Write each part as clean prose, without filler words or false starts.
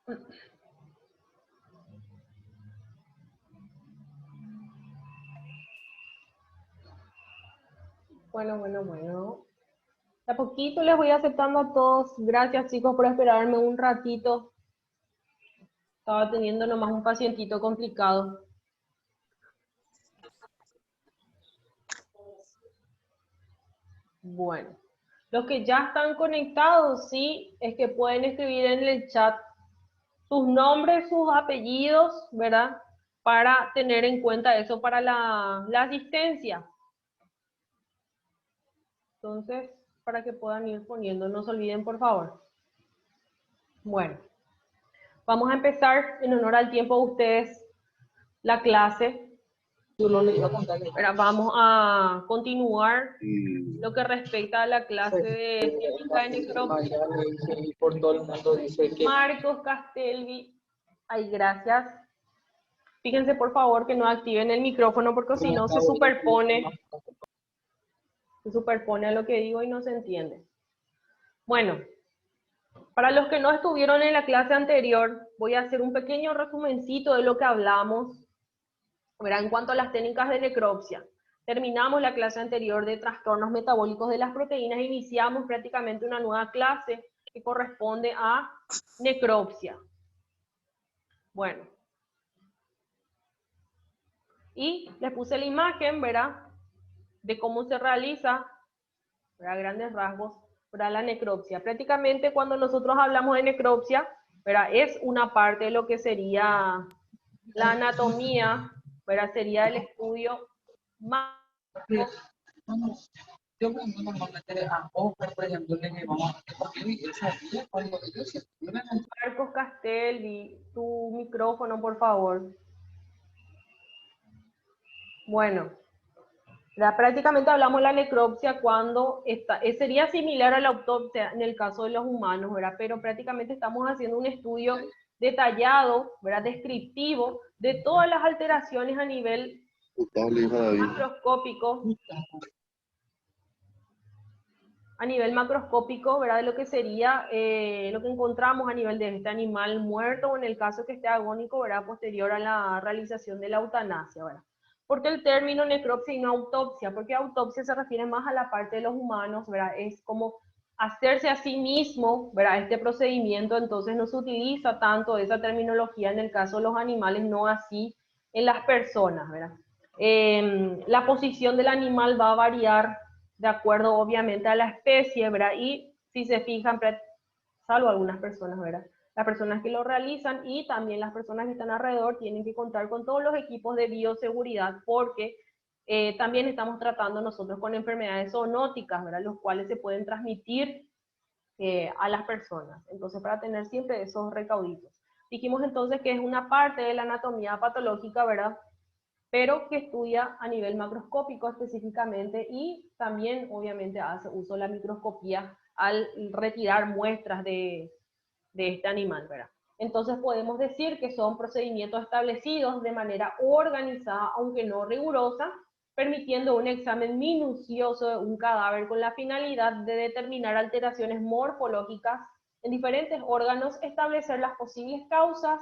Bueno. De a poquito les voy aceptando a todos. Gracias, chicos, por esperarme un ratito. Estaba teniendo nomás un pacientito complicado. Bueno, los que ya están conectados, sí, es que pueden escribir en el chat sus nombres, sus apellidos, ¿verdad? Para tener en cuenta eso para la asistencia. Entonces, para que puedan ir poniendo, no se olviden, por favor. Bueno, vamos a empezar en honor al tiempo de ustedes la clase. Ahora vamos a continuar lo que respecta a la clase de técnica de necropsia. Marcos Castelvi, ay, gracias. Fíjense por favor que no activen el micrófono porque si no se superpone a lo que digo y no se entiende. Bueno, para los que no estuvieron en la clase anterior, voy a hacer un pequeño resumencito de lo que hablamos, ¿verdad? En cuanto a las técnicas de necropsia. Terminamos la clase anterior de trastornos metabólicos de las proteínas e iniciamos prácticamente una nueva clase que corresponde a necropsia. Bueno. Y les puse la imagen, ¿verdad? De cómo se realiza, a grandes rasgos, ¿verdad? La necropsia. Prácticamente cuando nosotros hablamos de necropsia, ¿verdad? Es una parte de lo que sería la anatomía, ¿verdad? Sería el estudio más... Yo normalmente a Oscar, por ejemplo, le llevamos cuando ellos se Marcos Castelli, tu micrófono, por favor. Bueno, prácticamente hablamos de la necropsia cuando sería similar a la autopsia en el caso de los humanos, ¿verdad? Pero prácticamente estamos haciendo un estudio detallado, ¿verdad? Descriptivo de todas las alteraciones a nivel macroscópico, ¿verdad? De lo que sería lo que encontramos a nivel de este animal muerto o en el caso que esté agónico, ¿verdad? Posterior a la realización de la eutanasia, ¿verdad? ¿Por qué el término necropsia y no autopsia? Porque autopsia se refiere más a la parte de los humanos, ¿verdad? Es como hacerse a sí mismo, ¿verdad? Este procedimiento, entonces no se utiliza tanto esa terminología en el caso de los animales, no así en las personas, ¿verdad? La posición del animal va a variar de acuerdo obviamente a la especie, ¿verdad? Y si se fijan, salvo algunas personas, ¿verdad? Las personas que lo realizan y también las personas que están alrededor tienen que contar con todos los equipos de bioseguridad porque también estamos tratando nosotros con enfermedades zoonóticas, ¿verdad? Los cuales se pueden transmitir a las personas. Entonces, para tener siempre esos recauditos. Dijimos entonces que es una parte de la anatomía patológica, ¿verdad? Pero que estudia a nivel macroscópico específicamente y también obviamente hace uso de la microscopía al retirar muestras de este animal, ¿verdad? Entonces podemos decir que son procedimientos establecidos de manera organizada, aunque no rigurosa, permitiendo un examen minucioso de un cadáver con la finalidad de determinar alteraciones morfológicas en diferentes órganos, establecer las posibles causas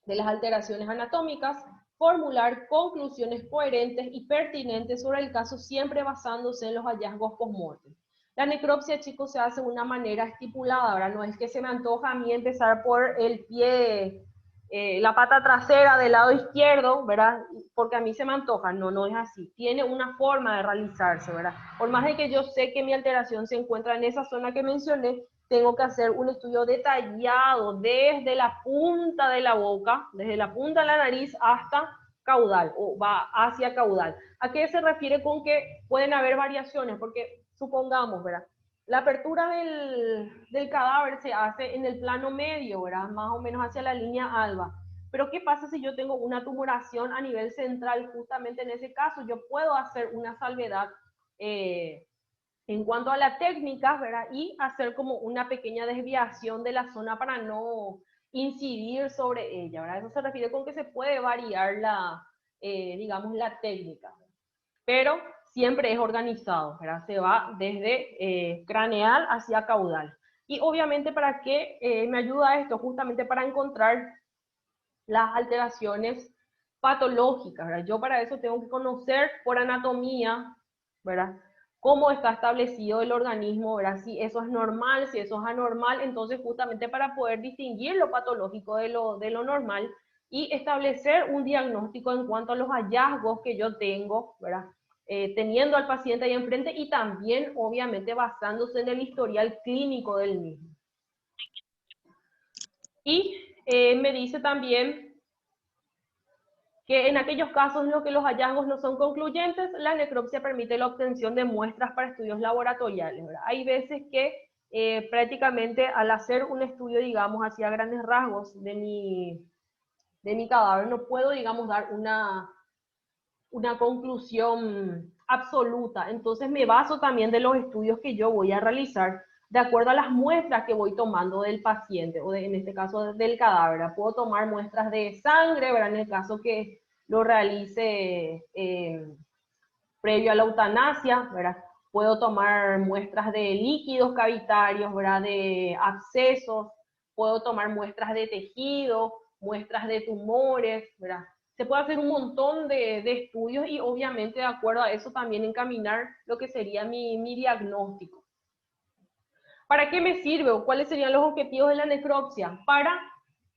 de las alteraciones anatómicas, formular conclusiones coherentes y pertinentes sobre el caso, siempre basándose en los hallazgos post-mortem. La necropsia, chicos, se hace de una manera estipulada, ¿verdad? No es que se me antoja a mí empezar por el pie, la pata trasera del lado izquierdo, ¿verdad? Porque a mí se me antoja. No, no es así. Tiene una forma de realizarse, ¿verdad? Por más de que yo sé que mi alteración se encuentra en esa zona que mencioné, tengo que hacer un estudio detallado desde la punta de la boca, desde la punta de la nariz hasta caudal, o va hacia caudal. ¿A qué se refiere con que pueden haber variaciones? Porque supongamos, ¿verdad? La apertura del cadáver se hace en el plano medio, ¿verdad? Más o menos hacia la línea alba. Pero ¿qué pasa si yo tengo una tumoración a nivel central? Justamente en ese caso yo puedo hacer una salvedad en cuanto a la técnica, ¿verdad? Y hacer como una pequeña desviación de la zona para no incidir sobre ella, ¿verdad? Eso se refiere con que se puede variar digamos, la técnica, pero siempre es organizado, ¿verdad? Se va desde craneal hacia caudal. Y obviamente, ¿para qué me ayuda esto? Justamente para encontrar las alteraciones patológicas, ¿verdad? Yo para eso tengo que conocer por anatomía, ¿verdad? Cómo está establecido el organismo, ¿verdad? Si eso es normal, si eso es anormal, entonces justamente para poder distinguir lo patológico de lo normal y establecer un diagnóstico en cuanto a los hallazgos que yo tengo, ¿verdad? Teniendo al paciente ahí enfrente y también obviamente basándose en el historial clínico del mismo. Y me dice también que en aquellos casos en los que los hallazgos no son concluyentes, la necropsia permite la obtención de muestras para estudios laboratoriales, ¿verdad? Hay veces que prácticamente al hacer un estudio, digamos, así a grandes rasgos de mi cadáver, no puedo, digamos, dar una conclusión absoluta. Entonces me baso también de los estudios que yo voy a realizar de acuerdo a las muestras que voy tomando del paciente, o en este caso del cadáver. Puedo tomar muestras de sangre, ¿verdad? En el caso que lo realice previo a la eutanasia, ¿verdad? Puedo tomar muestras de líquidos cavitarios, ¿verdad? De abscesos, puedo tomar muestras de tejido, muestras de tumores, ¿verdad? Se puede hacer un montón de estudios y obviamente de acuerdo a eso también encaminar lo que sería mi diagnóstico. ¿Para qué me sirve o cuáles serían los objetivos de la necropsia? Para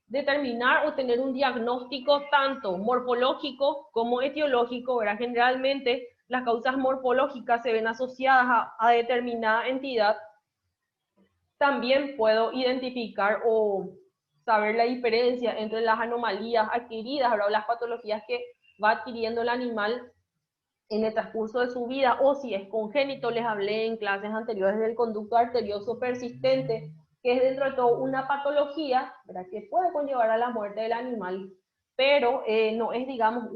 determinar o tener un diagnóstico tanto morfológico como etiológico, ¿verdad? Generalmente las causas morfológicas se ven asociadas a determinada entidad. También puedo identificar o saber la diferencia entre las anomalías adquiridas, ¿verdad? O las patologías que va adquiriendo el animal en el transcurso de su vida, o si es congénito. Les hablé en clases anteriores del conducto arterioso persistente, que es dentro de todo una patología, ¿verdad? Que puede conllevar a la muerte del animal, pero no es, digamos,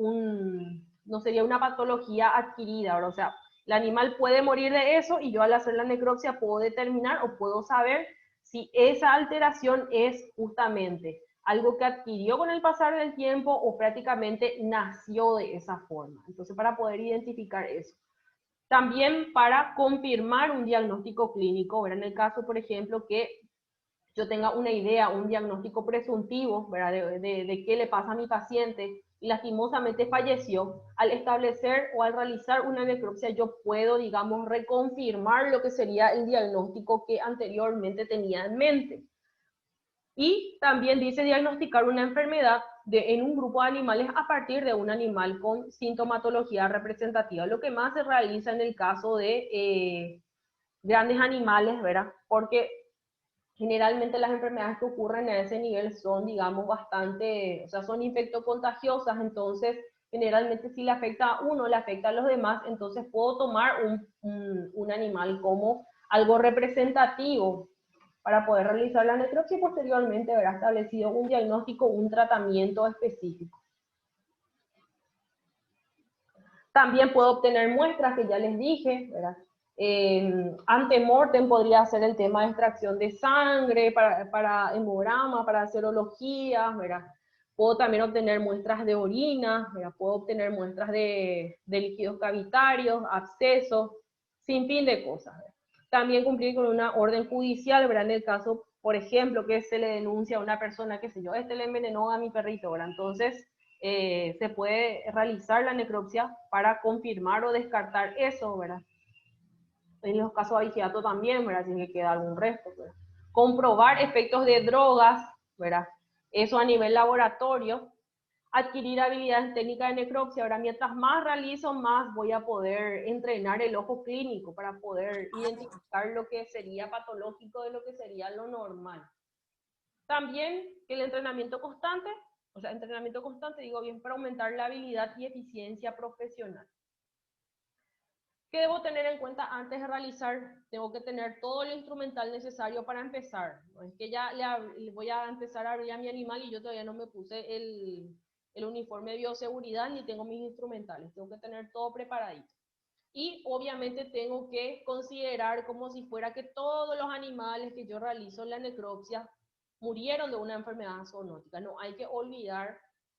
no sería una patología adquirida, ¿verdad? O sea, el animal puede morir de eso y yo al hacer la necropsia puedo determinar o puedo saber si esa alteración es justamente algo que adquirió con el pasar del tiempo o prácticamente nació de esa forma. Entonces, para poder identificar eso. También para confirmar un diagnóstico clínico, ¿verdad? En el caso, por ejemplo, que yo tenga una idea, un diagnóstico presuntivo, ¿verdad? De qué le pasa a mi paciente y lastimosamente falleció, al establecer o al realizar una necropsia yo puedo, digamos, reconfirmar lo que sería el diagnóstico que anteriormente tenía en mente. Y también dice diagnosticar una enfermedad en un grupo de animales a partir de un animal con sintomatología representativa, lo que más se realiza en el caso de grandes animales, ¿verdad? Porque generalmente las enfermedades que ocurren a ese nivel son, digamos, bastante, o sea, son infectocontagiosas, entonces generalmente si le afecta a uno, le afecta a los demás, entonces puedo tomar un animal como algo representativo para poder realizar la necropsia y posteriormente habrá establecido un diagnóstico, un tratamiento específico. También puedo obtener muestras que ya les dije, ¿verdad? Antemortem podría ser el tema de extracción de sangre, para hemograma, para serologías, ¿verdad? Puedo también obtener muestras de orina, ¿verdad? Puedo obtener muestras de líquidos cavitarios, abscesos, sin fin de cosas, ¿verdad? También cumplir con una orden judicial, ¿verdad? En el caso, por ejemplo, que se le denuncia a una persona, qué sé yo, le envenenó a mi perrito, ¿verdad? Entonces, se puede realizar la necropsia para confirmar o descartar eso, ¿verdad? En los casos de abigeato también, ¿verdad? Si le queda algún resto, ¿verdad? Comprobar efectos de drogas, ¿verdad? Eso a nivel laboratorio. Adquirir habilidades técnicas de necropsia. Ahora, mientras más realizo, más voy a poder entrenar el ojo clínico para poder identificar lo que sería patológico de lo que sería lo normal. También que el entrenamiento constante, o sea, entrenamiento constante, digo bien, para aumentar la habilidad y eficiencia profesional. ¿Qué debo tener en cuenta antes de realizar? Tengo que tener todo el instrumental necesario para empezar. No es que ya le voy a empezar a abrir a mi animal y yo todavía no me puse el uniforme de bioseguridad ni tengo mis instrumentales. Tengo que tener todo preparadito. Y obviamente tengo que considerar como si fuera que todos los animales que yo realizo en la necropsia murieron de una enfermedad zoonótica. No hay que olvidar,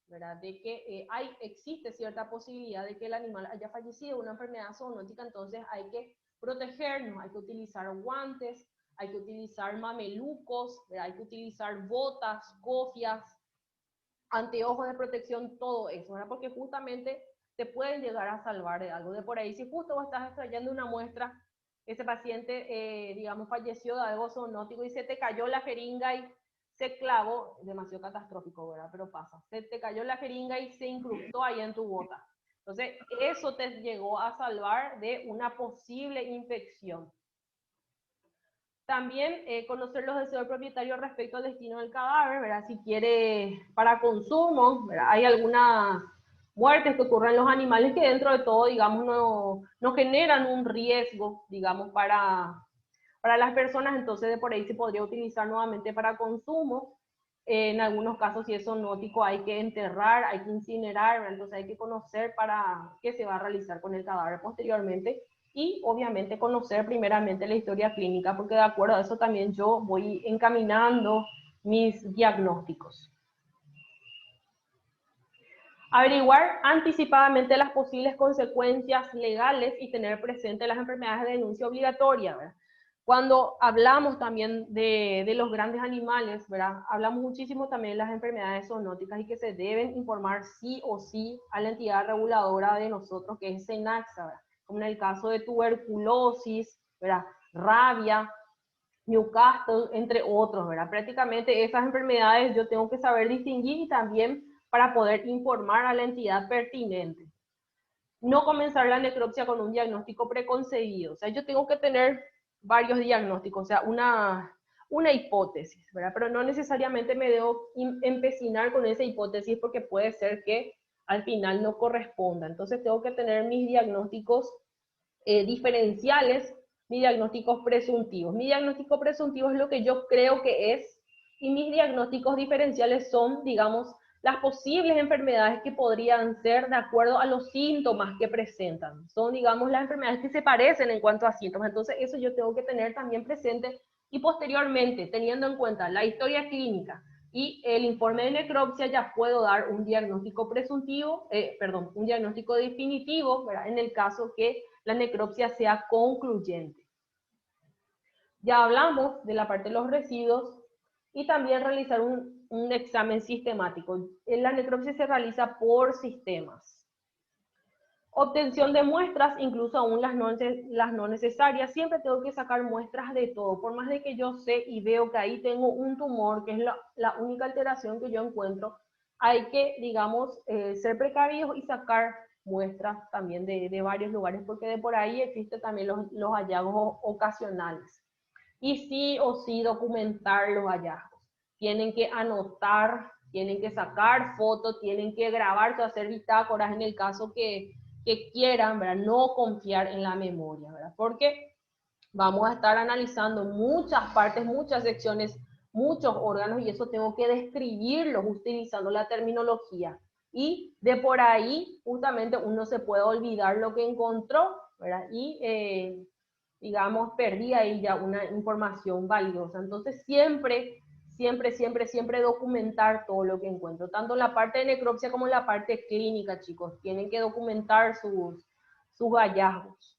¿verdad?, de que existe cierta posibilidad de que el animal haya fallecido de una enfermedad zoonótica, entonces hay que protegernos, hay que utilizar guantes, hay que utilizar mamelucos, ¿verdad? Hay que utilizar botas, cofias, anteojos de protección, todo eso, ¿verdad? Porque justamente te pueden llegar a salvar de algo. De por ahí, si justo vos estás extrayendo una muestra, ese paciente, digamos, falleció de algo zoonótico y se te cayó la jeringa y se clavó, demasiado catastrófico, ¿verdad? Pero pasa, se te cayó la jeringa y se incrustó ahí en tu bota. Entonces, eso te llegó a salvar de una posible infección. También conocer los deseos del propietario respecto al destino del cadáver, ¿verdad? Si quiere para consumo, ¿verdad? Hay algunas muertes que ocurren en los animales que dentro de todo, digamos, no generan un riesgo, digamos, para las personas, entonces de por ahí se podría utilizar nuevamente para consumo. En algunos casos, si es zoonótico, hay que enterrar, hay que incinerar, ¿verdad? Entonces hay que conocer para qué se va a realizar con el cadáver posteriormente. Y obviamente conocer primeramente la historia clínica, porque de acuerdo a eso también yo voy encaminando mis diagnósticos. Averiguar anticipadamente las posibles consecuencias legales y tener presente las enfermedades de denuncia obligatoria, ¿verdad? Cuando hablamos también de los grandes animales, ¿verdad? Hablamos muchísimo también de las enfermedades zoonóticas y que se deben informar sí o sí a la entidad reguladora de nosotros, que es SENACSA, ¿verdad? Como en el caso de tuberculosis, ¿verdad? Rabia, Newcastle, entre otros, ¿verdad? Prácticamente esas enfermedades yo tengo que saber distinguir y también para poder informar a la entidad pertinente. No comenzar la necropsia con un diagnóstico preconcebido, o sea, yo tengo que tener varios diagnósticos, o sea, una hipótesis, ¿verdad? Pero no necesariamente me debo empecinar con esa hipótesis porque puede ser que al final no corresponda. Entonces tengo que tener mis diagnósticos diferenciales, mis diagnósticos presuntivos. Mi diagnóstico presuntivo es lo que yo creo que es, y mis diagnósticos diferenciales son, digamos, las posibles enfermedades que podrían ser de acuerdo a los síntomas que presentan. Son, digamos, las enfermedades que se parecen en cuanto a síntomas. Entonces, eso yo tengo que tener también presente y posteriormente, teniendo en cuenta la historia clínica y el informe de necropsia, ya puedo dar un diagnóstico presuntivo, un diagnóstico definitivo, ¿verdad? En el caso que la necropsia sea concluyente. Ya hablamos de la parte de los residuos y también realizar un examen sistemático. La necropsia se realiza por sistemas. Obtención de muestras, incluso aún las no necesarias. Siempre tengo que sacar muestras de todo, por más de que yo sé y veo que ahí tengo un tumor, que es la única alteración que yo encuentro, hay que, digamos, ser precavidos y sacar muestras también de varios lugares, porque de por ahí existen también los hallazgos ocasionales. Y sí o sí documentar los hallazgos. Tienen que anotar, tienen que sacar fotos, tienen que grabar, hacer bitácoras en el caso que quieran, ¿verdad? No confiar en la memoria, ¿verdad? Porque vamos a estar analizando muchas partes, muchas secciones, muchos órganos, y eso tengo que describirlos utilizando la terminología. Y de por ahí, justamente, uno se puede olvidar lo que encontró, ¿verdad? Y, digamos, perdí ahí ya una información valiosa. Entonces, siempre documentar todo lo que encuentro, tanto en la parte de necropsia como en la parte clínica, chicos. Tienen que documentar sus hallazgos.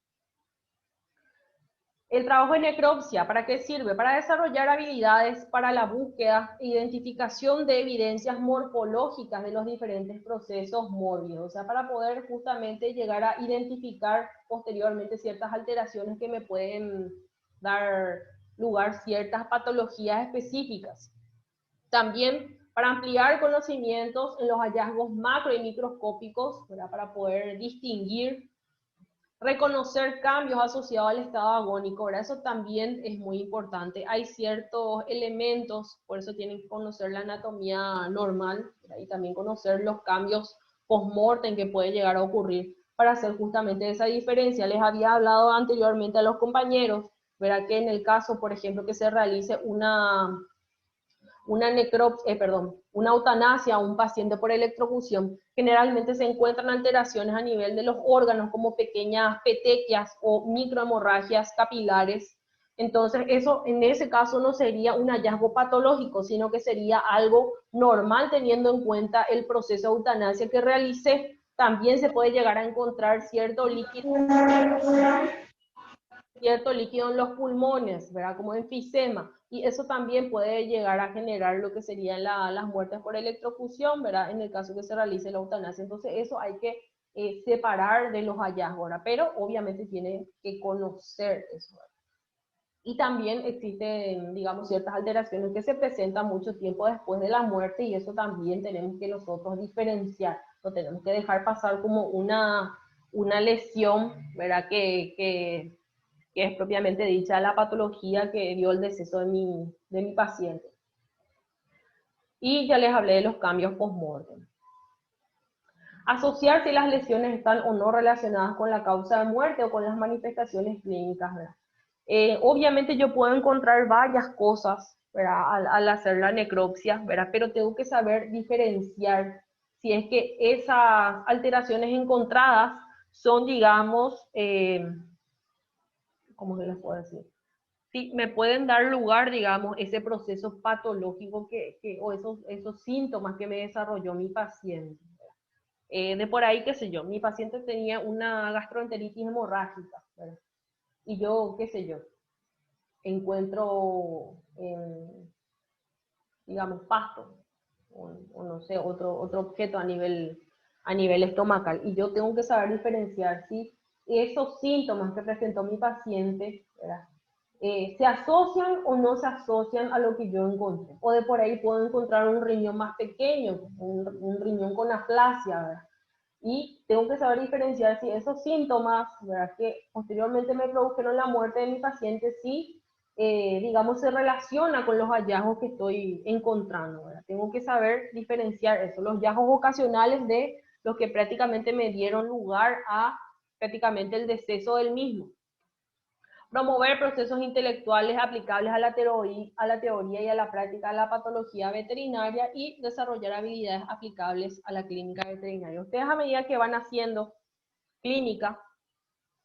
El trabajo de necropsia, ¿para qué sirve? Para desarrollar habilidades para la búsqueda e identificación de evidencias morfológicas de los diferentes procesos mórbidos, o sea, para poder justamente llegar a identificar posteriormente ciertas alteraciones que me pueden dar lugar a ciertas patologías específicas. También para ampliar conocimientos en los hallazgos macro y microscópicos, ¿verdad? Para poder distinguir, reconocer cambios asociados al estado agónico, ¿verdad? Eso también es muy importante. Hay ciertos elementos, por eso tienen que conocer la anatomía normal, ¿verdad? Y también conocer los cambios post-mortem que puede llegar a ocurrir para hacer justamente esa diferencia. Les había hablado anteriormente a los compañeros, ¿verdad? Que en el caso, por ejemplo, que se realice una eutanasia a un paciente por electrocución, generalmente se encuentran alteraciones a nivel de los órganos como pequeñas petequias o microhemorragias capilares. Entonces, eso en ese caso no sería un hallazgo patológico, sino que sería algo normal teniendo en cuenta el proceso de eutanasia que realicé. También se puede llegar a encontrar cierto líquido cierto líquido en los pulmones, ¿verdad? Como enfisema, y eso también puede llegar a generar lo que serían las muertes por electrofusión, ¿verdad? En el caso que se realice la eutanasia. Entonces eso hay que separar de los hallazgos, ¿verdad? Pero obviamente tiene que conocer eso, ¿verdad? Y también existen, digamos, ciertas alteraciones que se presentan mucho tiempo después de la muerte y eso también tenemos que nosotros diferenciar, no tenemos que dejar pasar como una lesión, ¿verdad? Que es propiamente dicha la patología que dio el deceso de mi paciente. Y ya les hablé de los cambios post-mortem. Asociar si las lesiones están o no relacionadas con la causa de muerte o con las manifestaciones clínicas, ¿verdad? Obviamente yo puedo encontrar varias cosas, ¿verdad? Al hacer la necropsia, ¿verdad? Pero tengo que saber diferenciar si es que esas alteraciones encontradas son, digamos, ¿cómo se les puedo decir? Sí, me pueden dar lugar, digamos, ese proceso patológico o esos síntomas que me desarrolló mi paciente. De por ahí, qué sé yo, mi paciente tenía una gastroenteritis hemorrágica, ¿verdad? Y yo, qué sé yo, encuentro, digamos, pasto, o no sé, otro objeto a nivel estomacal. Y yo tengo que saber diferenciar si esos síntomas que presentó mi paciente, ¿verdad? Se asocian o no se asocian a lo que yo encontré. O de por ahí puedo encontrar un riñón más pequeño, un riñón con aplasia, ¿verdad? Y tengo que saber diferenciar si esos síntomas, ¿verdad?, que posteriormente me produjeron la muerte de mi paciente, si, digamos, se relaciona con los hallazgos que estoy encontrando, ¿verdad? Tengo que saber diferenciar eso, los hallazgos ocasionales de los que prácticamente me dieron lugar a prácticamente el deceso del mismo. Promover procesos intelectuales aplicables a la teoría y a la práctica de la patología veterinaria y desarrollar habilidades aplicables a la clínica veterinaria. Ustedes a medida que van haciendo clínica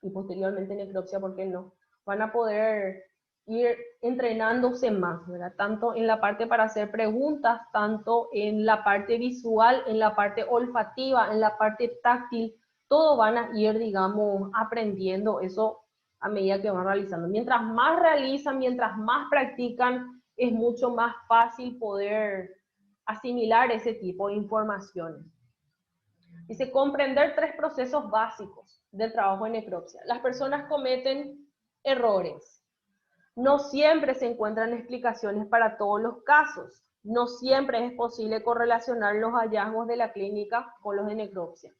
y posteriormente necropsia, ¿por qué no?, van a poder ir entrenándose más, ¿verdad? Tanto en la parte para hacer preguntas, tanto en la parte visual, en la parte olfativa, en la parte táctil, todo van a ir, digamos, aprendiendo eso a medida que van realizando. Mientras más realizan, mientras más practican, es mucho más fácil poder asimilar ese tipo de informaciones. Dice, comprender 3 procesos básicos del trabajo en necropsia. Las personas cometen errores. No siempre se encuentran explicaciones para todos los casos. No siempre es posible correlacionar los hallazgos de la clínica con los de necropsia.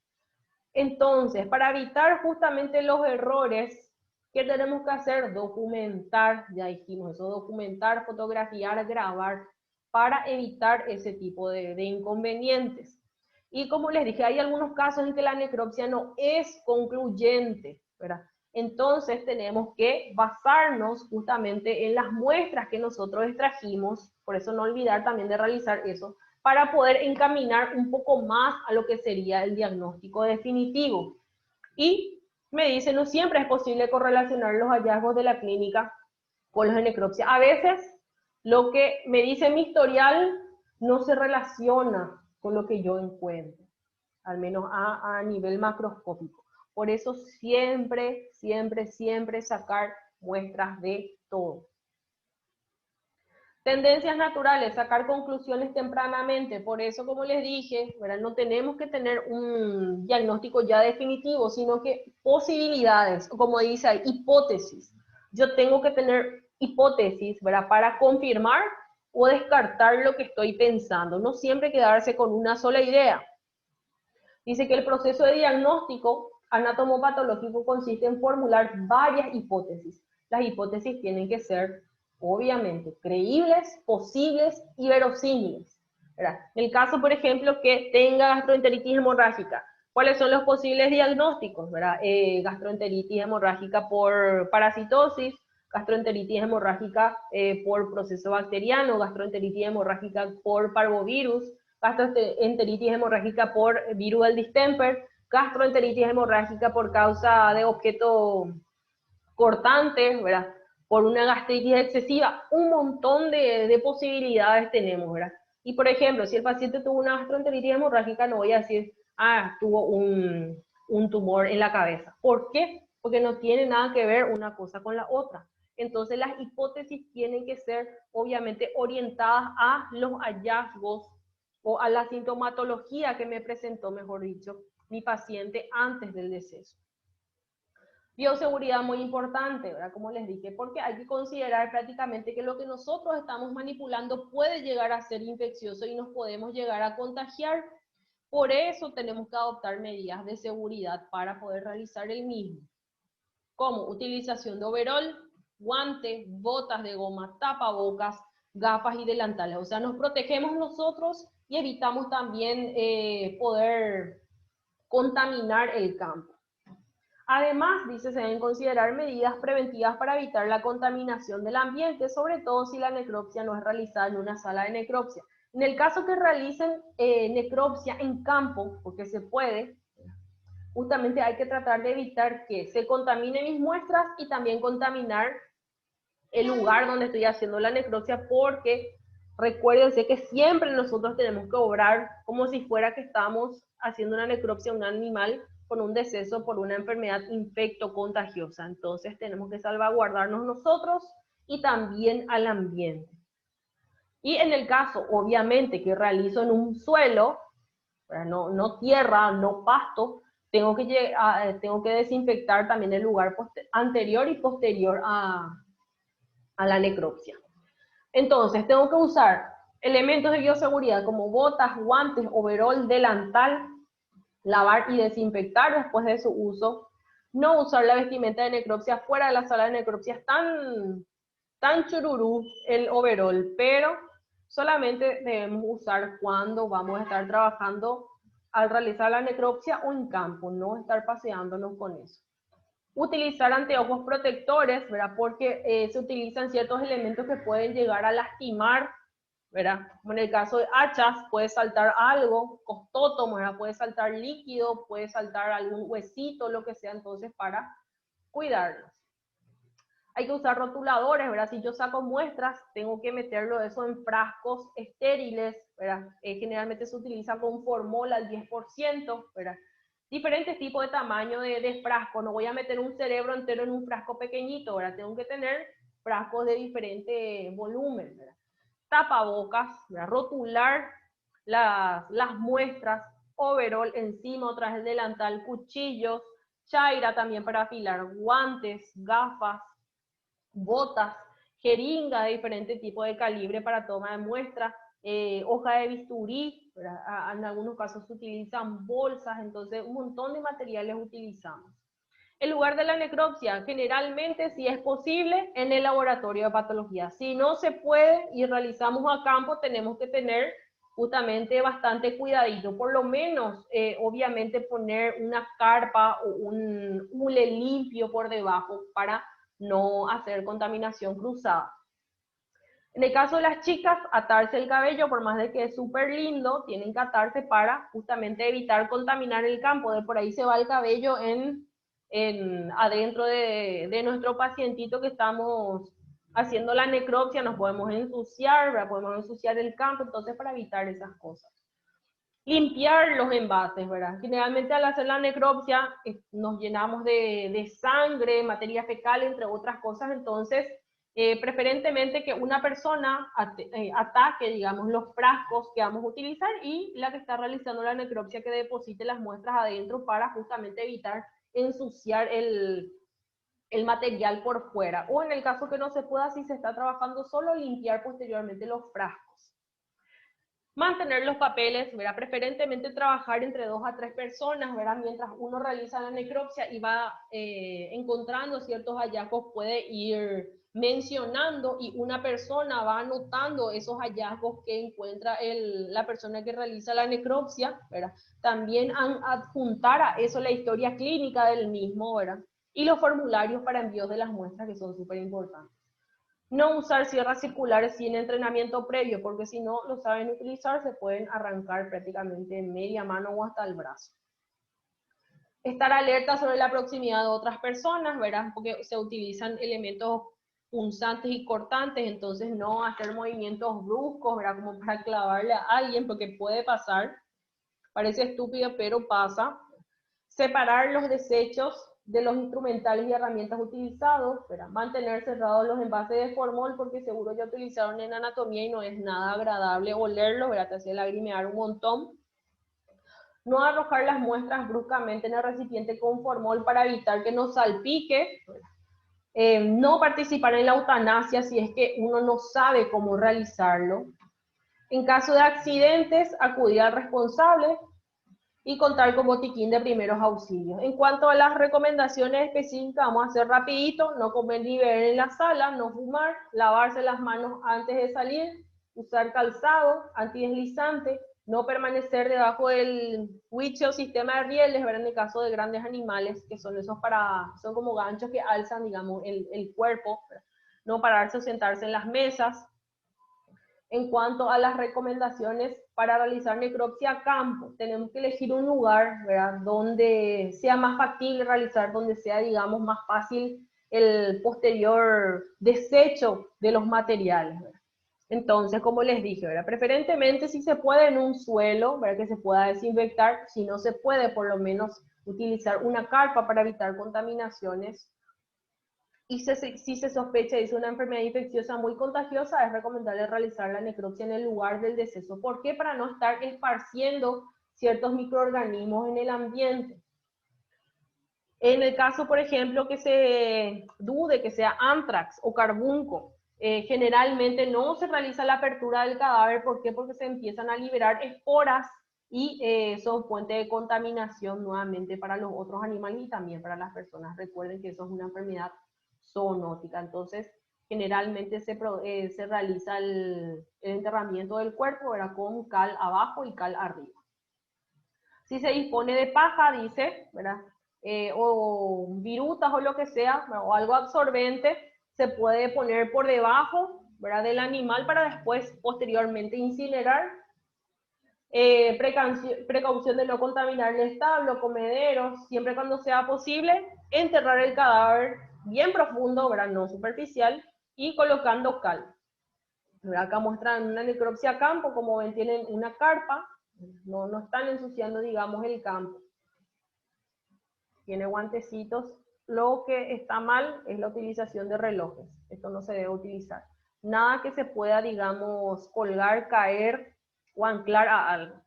Entonces, para evitar justamente los errores, ¿qué tenemos que hacer? Documentar, ya dijimos eso, documentar, fotografiar, grabar, para evitar ese tipo de inconvenientes. Y como les dije, hay algunos casos en que la necropsia no es concluyente, ¿verdad? Entonces tenemos que basarnos justamente en las muestras que nosotros extrajimos, por eso no olvidar también de realizar eso, para poder encaminar un poco más a lo que sería el diagnóstico definitivo. Y me dice, no siempre es posible correlacionar los hallazgos de la clínica con los de necropsia. A veces lo que me dice mi historial no se relaciona con lo que yo encuentro, al menos a nivel macroscópico. Por eso siempre, siempre, siempre sacar muestras de todo. Tendencias naturales, sacar conclusiones tempranamente. Por eso, como les dije, ¿verdad?, no tenemos que tener un diagnóstico ya definitivo, sino que posibilidades, como dice ahí, hipótesis. Yo tengo que tener hipótesis, ¿verdad?, para confirmar o descartar lo que estoy pensando. No siempre quedarse con una sola idea. Dice que el proceso de diagnóstico anatomopatológico consiste en formular varias hipótesis. Las hipótesis tienen que ser, obviamente, creíbles, posibles y verosímiles, ¿verdad? En el caso, por ejemplo, que tenga gastroenteritis hemorrágica, ¿cuáles son los posibles diagnósticos, ¿verdad? Gastroenteritis hemorrágica por parasitosis, gastroenteritis hemorrágica por proceso bacteriano, gastroenteritis hemorrágica por parvovirus, gastroenteritis hemorrágica por virus del distemper, gastroenteritis hemorrágica por causa de objeto cortante, ¿verdad?, por una gastritis excesiva. Un montón de posibilidades tenemos, ¿verdad? Y por ejemplo, si el paciente tuvo una gastroenteritis hemorrágica, no voy a decir, tuvo un tumor en la cabeza. ¿Por qué? porque no tiene nada que ver una cosa con la otra. Entonces las hipótesis tienen que ser obviamente orientadas a los hallazgos o a la sintomatología que me presentó, mejor dicho, mi paciente antes del deceso. Bioseguridad muy importante, ¿verdad? Como les dije, porque hay que considerar prácticamente que lo que nosotros estamos manipulando puede llegar a ser infeccioso y nos podemos llegar a contagiar. Por eso tenemos que adoptar medidas de seguridad para poder realizar el mismo, como utilización de overol, guantes, botas de goma, tapabocas, gafas y delantales. O sea, nos protegemos nosotros y evitamos también poder contaminar el campo. Además, dice, se deben considerar medidas preventivas para evitar la contaminación del ambiente, sobre todo si la necropsia no es realizada en una sala de necropsia. En el caso que realicen necropsia en campo, porque se puede, justamente hay que tratar de evitar que se contaminen mis muestras y también contaminar el lugar donde estoy haciendo la necropsia, porque recuérdense que siempre nosotros tenemos que obrar como si fuera que estamos haciendo una necropsia a un animal con un deceso por una enfermedad infecto-contagiosa. Entonces tenemos que salvaguardarnos nosotros y también al ambiente. Y en el caso, obviamente, que realizo en un suelo, no tierra, no pasto, tengo que desinfectar también el lugar anterior y posterior a la necropsia. Entonces, tengo que usar elementos de bioseguridad como botas, guantes, overol, delantal, lavar y desinfectar después de su uso, no usar la vestimenta de necropsia fuera de la sala de necropsia, es tan chururú el overol, pero solamente debemos usar cuando vamos a estar trabajando al realizar la necropsia o en campo, no estar paseándonos con eso. Utilizar anteojos protectores, ¿verdad? Porque se utilizan ciertos elementos que pueden llegar a lastimar, ¿verdad? Como en el caso de hachas, puede saltar algo, costótomo, ¿verdad? Puede saltar líquido, puede saltar algún huesito, lo que sea, entonces para cuidarlos. Hay que usar rotuladores, ¿verdad? Si yo saco muestras, tengo que meterlo eso en frascos estériles, ¿verdad? Generalmente se utiliza con formol al 10%, ¿verdad? Diferentes tipos de tamaño de frasco. No voy a meter un cerebro entero en un frasco pequeñito, ¿verdad? Tengo que tener frascos de diferente volumen, ¿verdad? Tapabocas, ¿verdad? Rotular las muestras, overol encima, otra vez el delantal, cuchillos, chaira también para afilar, guantes, gafas, botas, jeringa de diferente tipo de calibre para toma de muestras, hoja de bisturí, en algunos casos se utilizan bolsas, entonces un montón de materiales utilizamos. El lugar de la necropsia, generalmente, si es posible, en el laboratorio de patología. Si no se puede y realizamos a campo, tenemos que tener justamente bastante cuidadito, por lo menos, obviamente, poner una carpa o un hule limpio por debajo para no hacer contaminación cruzada. En el caso de las chicas, atarse el cabello, por más de que es súper lindo, tienen que atarse para justamente evitar contaminar el campo. De por ahí se va el cabello adentro de nuestro pacientito que estamos haciendo la necropsia, nos podemos ensuciar, ¿verdad? Podemos ensuciar el campo, entonces para evitar esas cosas. Limpiar los envases, ¿verdad? Generalmente al hacer la necropsia nos llenamos de sangre, materia fecal, entre otras cosas, entonces preferentemente que una persona ataque, digamos, los frascos que vamos a utilizar y la que está realizando la necropsia que deposite las muestras adentro para justamente evitar ensuciar el material por fuera. O en el caso que no se pueda, si se está trabajando solo, limpiar posteriormente los frascos. Mantener los papeles, ¿verdad? Preferentemente trabajar entre 2 a 3 personas, ¿verdad? Mientras uno realiza la necropsia y va encontrando ciertos hallazgos, puede ir mencionando y una persona va anotando esos hallazgos que encuentra la persona que realiza la necropsia, ¿verdad? También adjuntar a eso la historia clínica del mismo, ¿verdad? Y los formularios para envíos de las muestras, que son súper importantes. No usar sierras circulares sin entrenamiento previo, porque si no lo saben utilizar, se pueden arrancar prácticamente media mano o hasta el brazo. Estar alerta sobre la proximidad de otras personas, ¿verdad? Porque se utilizan elementos punzantes y cortantes, entonces no hacer movimientos bruscos, ¿verdad? Como para clavarle a alguien, porque puede pasar. Parece estúpido, pero pasa. Separar los desechos de los instrumentales y herramientas utilizados, ¿verdad? Mantener cerrados los envases de formol, porque seguro ya utilizaron en anatomía y no es nada agradable olerlo, ¿verdad? Te hace lagrimear un montón. No arrojar las muestras bruscamente en el recipiente con formol para evitar que nos salpique. No participar en la eutanasia si es que uno no sabe cómo realizarlo. En caso de accidentes, acudir al responsable y contar con botiquín de primeros auxilios. En cuanto a las recomendaciones específicas, vamos a hacer rapidito: no comer ni beber en la sala, no fumar, lavarse las manos antes de salir, usar calzado antideslizante, no permanecer debajo del huiche o sistema de rieles, ¿verdad? En el caso de grandes animales, que son esos son como ganchos que alzan, digamos, el cuerpo, ¿verdad? No pararse o sentarse en las mesas. En cuanto a las recomendaciones para realizar necropsia a campo, tenemos que elegir un lugar, ¿verdad?, donde sea más factible realizar, donde sea, digamos, más fácil el posterior desecho de los materiales, ¿verdad? Entonces, como les dije, ¿verdad?, preferentemente si se puede en un suelo, ¿verdad?, que se pueda desinfectar. Si no se puede, por lo menos utilizar una carpa para evitar contaminaciones. Y si se sospecha de una enfermedad infecciosa muy contagiosa, es recomendable realizar la necropsia en el lugar del deceso. ¿Por qué? Para no estar esparciendo ciertos microorganismos en el ambiente. En el caso, por ejemplo, que se dude que sea anthrax o carbunco, generalmente no se realiza la apertura del cadáver. ¿Por qué? Porque se empiezan a liberar esporas y son fuente de contaminación nuevamente para los otros animales y también para las personas. Recuerden que eso es una enfermedad zoonótica. Entonces, generalmente se realiza el enterramiento del cuerpo, ¿verdad?, con cal abajo y cal arriba. Si se dispone de paja, dice, ¿verdad?, o virutas o lo que sea, o algo absorbente, se puede poner por debajo, ¿verdad?, del animal para después, posteriormente, incinerar. Precaución de no contaminar el establo, comederos, siempre cuando sea posible, enterrar el cadáver bien profundo, ¿verdad?, no superficial, y colocando cal. Acá muestran una necropsia a campo, como ven tienen una carpa, no están ensuciando, digamos, el campo. Tiene guantecitos. Lo que está mal es la utilización de relojes. Esto no se debe utilizar. Nada que se pueda, digamos, colgar, caer o anclar a algo.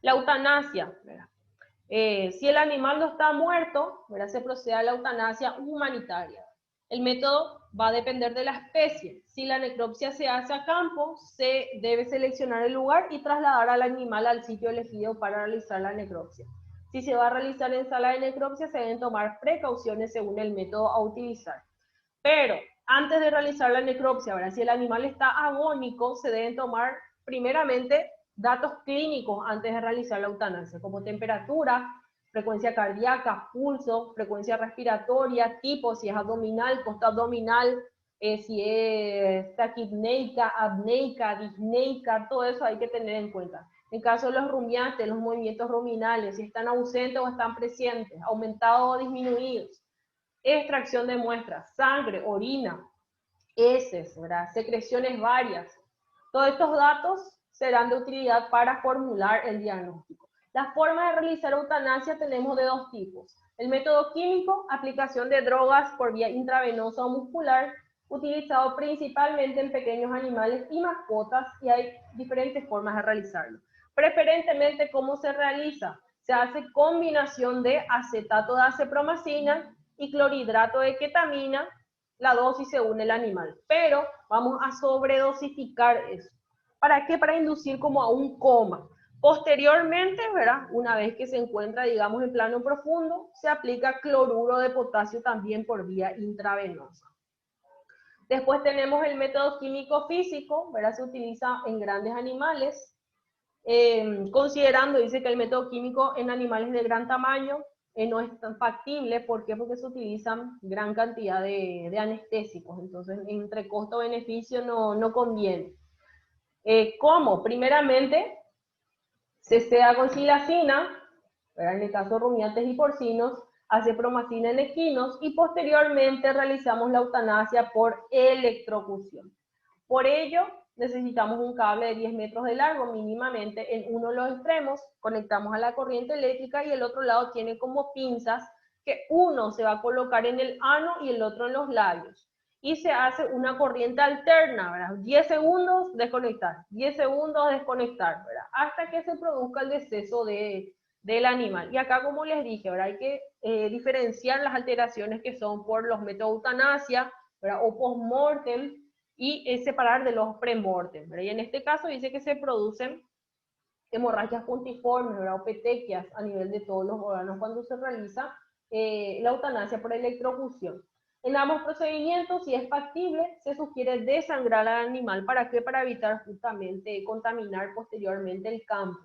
La eutanasia, ¿verdad? Si el animal no está muerto, ¿verdad?, se procede a la eutanasia humanitaria. El método va a depender de la especie. Si la necropsia se hace a campo, se debe seleccionar el lugar y trasladar al animal al sitio elegido para realizar la necropsia. Si se va a realizar en sala de necropsia, se deben tomar precauciones según el método a utilizar. Pero antes de realizar la necropsia, ¿verdad?, si el animal está agónico, se deben tomar primeramente datos clínicos antes de realizar la eutanasia, como temperatura, frecuencia cardíaca, pulso, frecuencia respiratoria, tipo, si es abdominal, postabdominal, si es taquipneica, apneica, disneica, todo eso hay que tener en cuenta. En caso de los rumiantes, los movimientos ruminales, si están ausentes o están presentes, aumentados o disminuidos. Extracción de muestras, sangre, orina, heces, ¿verdad?, secreciones varias. Todos estos datos serán de utilidad para formular el diagnóstico. La forma de realizar eutanasia tenemos de dos tipos. El método químico, aplicación de drogas por vía intravenosa o muscular, utilizado principalmente en pequeños animales y mascotas, y hay diferentes formas de realizarlo. Preferentemente, ¿cómo se realiza? Se hace combinación de acetato de acepromacina y clorhidrato de ketamina. La dosis según el animal, pero vamos a sobredosificar eso. ¿Para qué? Para inducir como a un coma. Posteriormente, ¿verdad?, una vez que se encuentra, digamos, en plano profundo, se aplica cloruro de potasio también por vía intravenosa. Después tenemos el método químico-físico, ¿verdad?, se utiliza en grandes animales, considerando, dice que el método químico en animales de gran tamaño no es tan factible. ¿Por qué? Porque se utilizan gran cantidad de anestésicos, entonces entre costo-beneficio no conviene. ¿Cómo? Primeramente, se seda con silacina, ¿verdad?, en el caso de rumiantes y porcinos, acepromacina en equinos, y posteriormente realizamos la eutanasia por electrocución. Por ello, necesitamos un cable de 10 metros de largo mínimamente. En uno de los extremos conectamos a la corriente eléctrica y el otro lado tiene como pinzas que uno se va a colocar en el ano y el otro en los labios. Y se hace una corriente alterna, ¿verdad? 10 segundos, desconectar, 10 segundos, desconectar, ¿verdad? Hasta que se produzca el deceso del animal. Y acá, como les dije, ¿verdad? Hay que diferenciar las alteraciones que son por los métodos de eutanasia, ¿verdad? O post-mortem, y separar de los pre-mortem, ¿verdad? Y en este caso dice que se producen hemorragias puntiformes, ¿verdad? O petequias a nivel de todos los órganos cuando se realiza la eutanasia por electrocución. En ambos procedimientos, si es factible, se sugiere desangrar al animal. ¿Para qué? Para evitar justamente contaminar posteriormente el campo.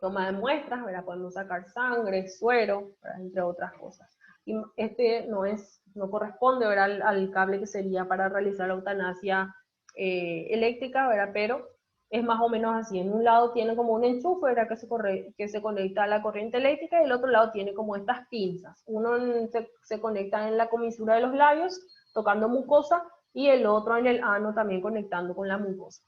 Toma de muestras, ¿verdad? Podemos sacar sangre, suero, ¿verdad? Entre otras cosas. Y este no corresponde, ¿verdad? Al cable que sería para realizar la eutanasia eléctrica, ¿verdad? Pero es más o menos así. En un lado tiene como un enchufe, ¿verdad? Que se conecta a la corriente eléctrica, y el otro lado tiene como estas pinzas. Uno se conecta en la comisura de los labios, tocando mucosa, y el otro en el ano también conectando con la mucosa.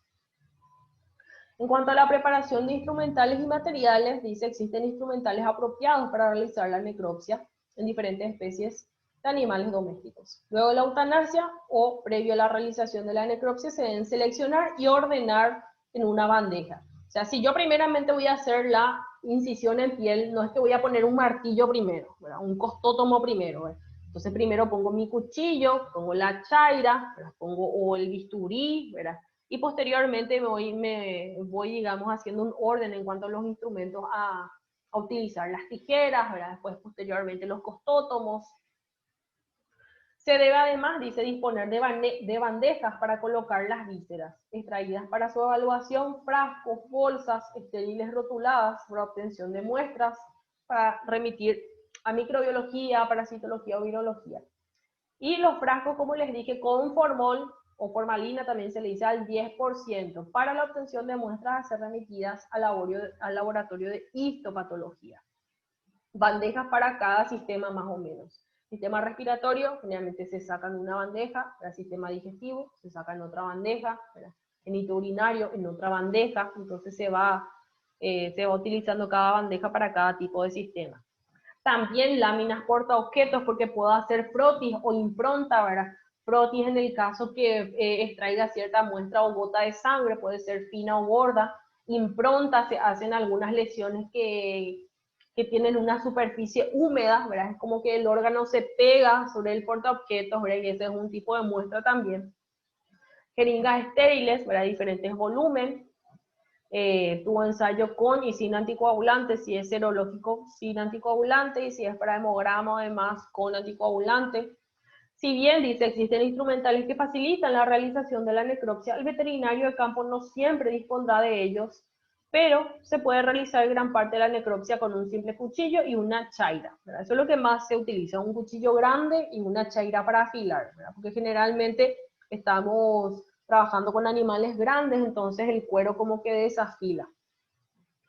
En cuanto a la preparación de instrumentales y materiales, dice existen instrumentales apropiados para realizar la necropsia en diferentes especies de animales domésticos. Luego de la eutanasia o previo a la realización de la necropsia se deben seleccionar y ordenar en una bandeja. O sea, si yo primeramente voy a hacer la incisión en piel, no es que voy a poner un martillo primero, ¿verdad? Un costótomo primero, ¿verdad? Entonces primero pongo mi cuchillo, pongo la chaira, ¿verdad? Pongo el bisturí, ¿verdad? Y posteriormente me voy, digamos, haciendo un orden en cuanto a los instrumentos a utilizar. Las tijeras, ¿verdad? Después posteriormente los costótomos. Se debe además, dice, disponer de bandejas para colocar las vísceras, extraídas para su evaluación, frascos, bolsas estériles rotuladas para obtención de muestras, para remitir a microbiología, parasitología o virología. Y los frascos, como les dije, con formol o formalina también se le dice al 10%, para la obtención de muestras a ser remitidas al laboratorio de histopatología. Bandejas para cada sistema más o menos. Sistema respiratorio, generalmente se saca en una bandeja, para el sistema digestivo se saca en otra bandeja, genito urinario en otra bandeja, entonces se va utilizando cada bandeja para cada tipo de sistema. También láminas portaobjetos, porque puedo hacer frotis o impronta, ¿verdad? Frotis en el caso que extraiga cierta muestra o gota de sangre, puede ser fina o gorda. Impronta se hacen algunas lesiones que tienen una superficie húmeda, ¿verdad? Es como que el órgano se pega sobre el portaobjetos, ¿verdad? Y ese es un tipo de muestra también. Jeringas estériles, ¿verdad? Diferentes volúmenes. Tuvo ensayo con y sin anticoagulante, si es serológico sin anticoagulante, y si es para hemograma además con anticoagulante. Si bien dice existen instrumentales que facilitan la realización de la necropsia, el veterinario de campo no siempre dispondrá de ellos, pero se puede realizar gran parte de la necropsia con un simple cuchillo y una chaira, ¿verdad? Eso es lo que más se utiliza, un cuchillo grande y una chaira para afilar, ¿verdad? Porque generalmente estamos trabajando con animales grandes, entonces el cuero como que desafila.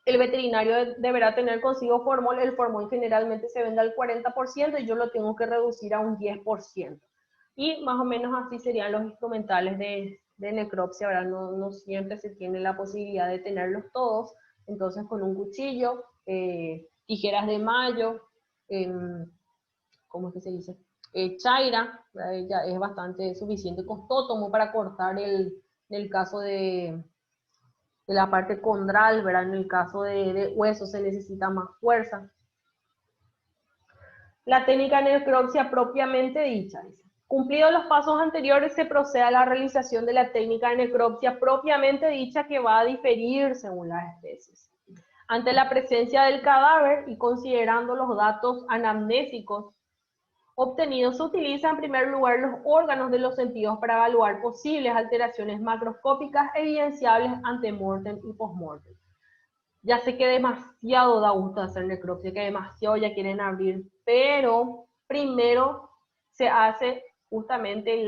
El veterinario deberá tener consigo formol. El formol generalmente se vende al 40% y yo lo tengo que reducir a un 10%. Y más o menos así serían los instrumentales de necropsia, ¿verdad? No siempre se tiene la posibilidad de tenerlos todos, entonces con un cuchillo, tijeras de mayo, ¿cómo es que se dice? Chaira, ya es bastante suficiente, costótomo para cortar en el caso de la parte condral, ¿verdad? En el caso de hueso se necesita más fuerza. La técnica de necropsia propiamente dicha, dice. Cumplidos los pasos anteriores, se procede a la realización de la técnica de necropsia propiamente dicha, que va a diferir según las especies. Ante la presencia del cadáver y considerando los datos anamnésicos obtenidos, se utiliza en primer lugar los órganos de los sentidos para evaluar posibles alteraciones macroscópicas evidenciables ante mortem y postmortem. Ya sé que demasiado da gusto hacer necropsia, que demasiado ya quieren abrir, pero primero se hace justamente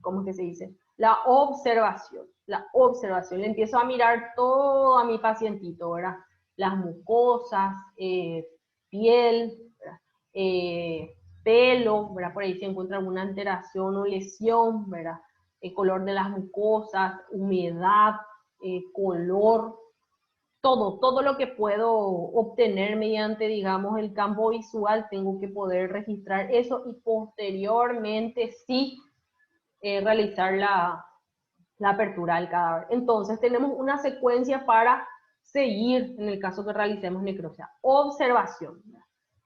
¿cómo es que se dice? La observación. Le empiezo a mirar todo a mi pacientito, ¿verdad? Las mucosas, piel, pelo, ¿verdad? Por ahí se encuentra alguna alteración o lesión, ¿verdad? El color de las mucosas, humedad, color, todo lo que puedo obtener mediante, digamos, el campo visual, tengo que poder registrar eso y posteriormente sí realizar la apertura del cadáver. Entonces tenemos una secuencia para seguir en el caso que realicemos necropsia. Observación.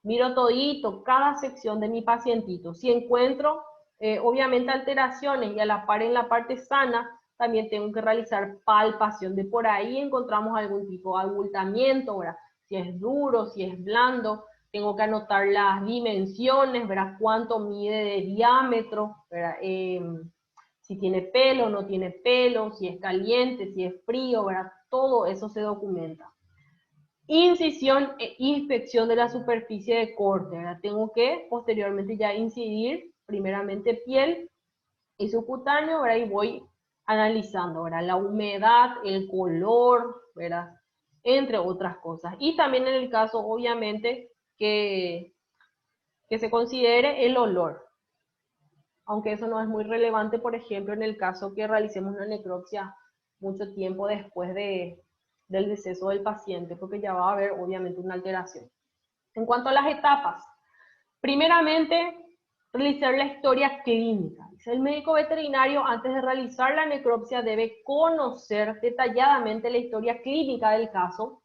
Miro todito, cada sección de mi pacientito. Si encuentro, obviamente, alteraciones y a la par en la parte sana, también tengo que realizar palpación. De por ahí encontramos algún tipo de abultamiento, ¿verdad? Si es duro, si es blando. Tengo que anotar las dimensiones, ¿verdad? Cuánto mide de diámetro, ¿verdad? Si tiene pelo, no tiene pelo, si es caliente, si es frío, ¿verdad? Todo eso se documenta. Incisión e inspección de la superficie de corte, ¿verdad? Tengo que posteriormente ya incidir primeramente piel y subcutáneo, ¿verdad? Y voy analizando, ¿verdad? La humedad, el color, ¿verdad? Entre otras cosas. Y también en el caso, obviamente, que se considere el olor. Aunque eso no es muy relevante, por ejemplo, en el caso que realicemos una necropsia mucho tiempo después del deceso del paciente, porque ya va a haber obviamente una alteración. En cuanto a las etapas, primeramente, realizar la historia clínica. El médico veterinario, antes de realizar la necropsia, debe conocer detalladamente la historia clínica del caso.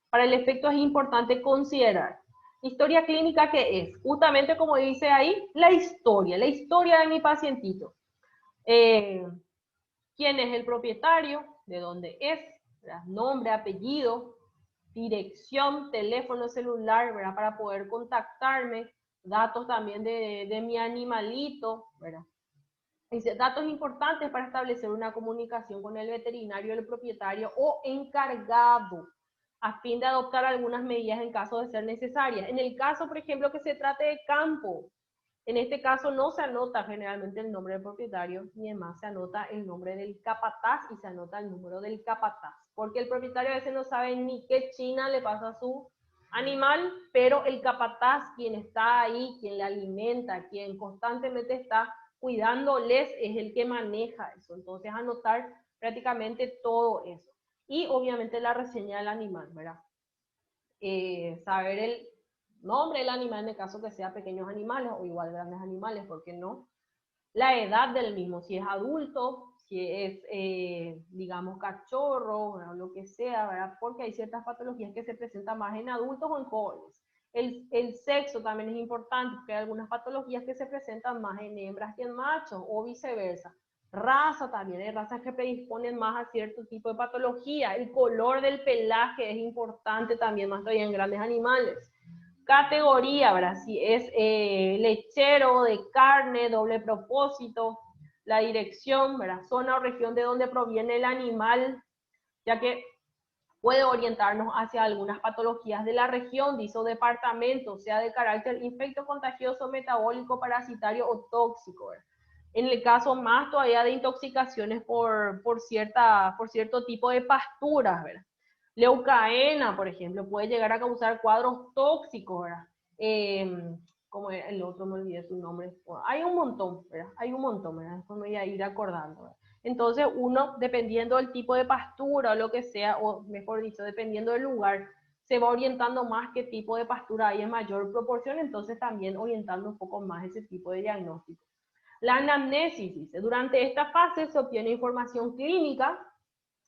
Para el efecto es importante considerar historia clínica, ¿qué es? Justamente como dice ahí, la historia de mi pacientito. ¿Quién es el propietario? ¿De dónde es? ¿Verdad? Nombre, apellido, dirección, teléfono celular, ¿verdad? Para poder contactarme, datos también de mi animalito, ¿verdad? Dice, datos importantes para establecer una comunicación con el veterinario, el propietario o encargado, a fin de adoptar algunas medidas en caso de ser necesarias. En el caso, por ejemplo, que se trate de campo, en este caso no se anota generalmente el nombre del propietario, ni además se anota el nombre del capataz y se anota el número del capataz, porque el propietario a veces no sabe ni qué china le pasa a su animal, pero el capataz, quien está ahí, quien le alimenta, quien constantemente está cuidándoles, es el que maneja eso. Entonces anotar prácticamente todo eso. Y obviamente la reseña del animal, ¿verdad? Saber el nombre del animal en el caso que sea pequeños animales o igual grandes animales, ¿por qué no? La edad del mismo, si es adulto, si es, digamos, cachorro, o lo que sea, ¿verdad? Porque hay ciertas patologías que se presentan más en adultos o en jóvenes. El sexo también es importante, porque hay algunas patologías que se presentan más en hembras que en machos, o viceversa. Raza también, hay razas que predisponen más a cierto tipo de patología. El color del pelaje es importante también, más todavía en grandes animales. Categoría, ¿verdad? Si es lechero, de carne, doble propósito, la dirección, ¿verdad? Zona o región de donde proviene el animal, ya que puede orientarnos hacia algunas patologías de la región, dicho departamento, sea de carácter infecto-contagioso, metabólico, parasitario o tóxico, ¿verdad? En el caso más todavía de intoxicaciones por cierto tipo de pasturas, ¿verdad? Leucaena, por ejemplo, puede llegar a causar cuadros tóxicos, ¿verdad? Como el otro, me olvidé su nombre. Hay un montón, ¿verdad? Hay un montón, ¿verdad? Después me voy a ir acordando, ¿verdad? Entonces uno, dependiendo del tipo de pastura o lo que sea, o mejor dicho, dependiendo del lugar, se va orientando más qué tipo de pastura hay en mayor proporción, entonces también orientando un poco más ese tipo de diagnóstico. La anamnesis, dice, durante esta fase se obtiene información clínica,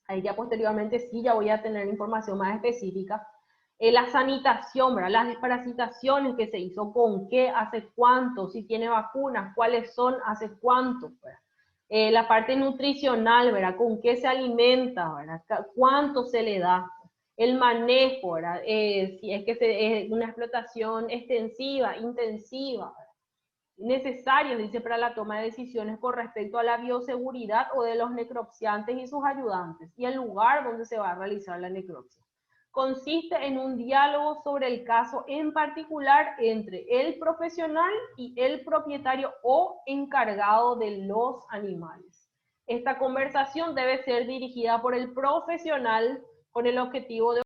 ahí ya posteriormente sí ya voy a tener información más específica. La sanitación, ¿verdad? Las desparasitaciones que se hizo, con qué, hace cuánto, si tiene vacunas, cuáles son, hace cuánto, ¿verdad? La parte nutricional, ¿verdad? Con qué se alimenta, ¿verdad? Cuánto se le da. El manejo, ¿verdad? Si es que es una explotación extensiva, intensiva, ¿verdad? Necesarios, dice, para la toma de decisiones con respecto a la bioseguridad o de los necropsiantes y sus ayudantes, y el lugar donde se va a realizar la necropsia. Consiste en un diálogo sobre el caso en particular entre el profesional y el propietario o encargado de los animales. Esta conversación debe ser dirigida por el profesional con el objetivo de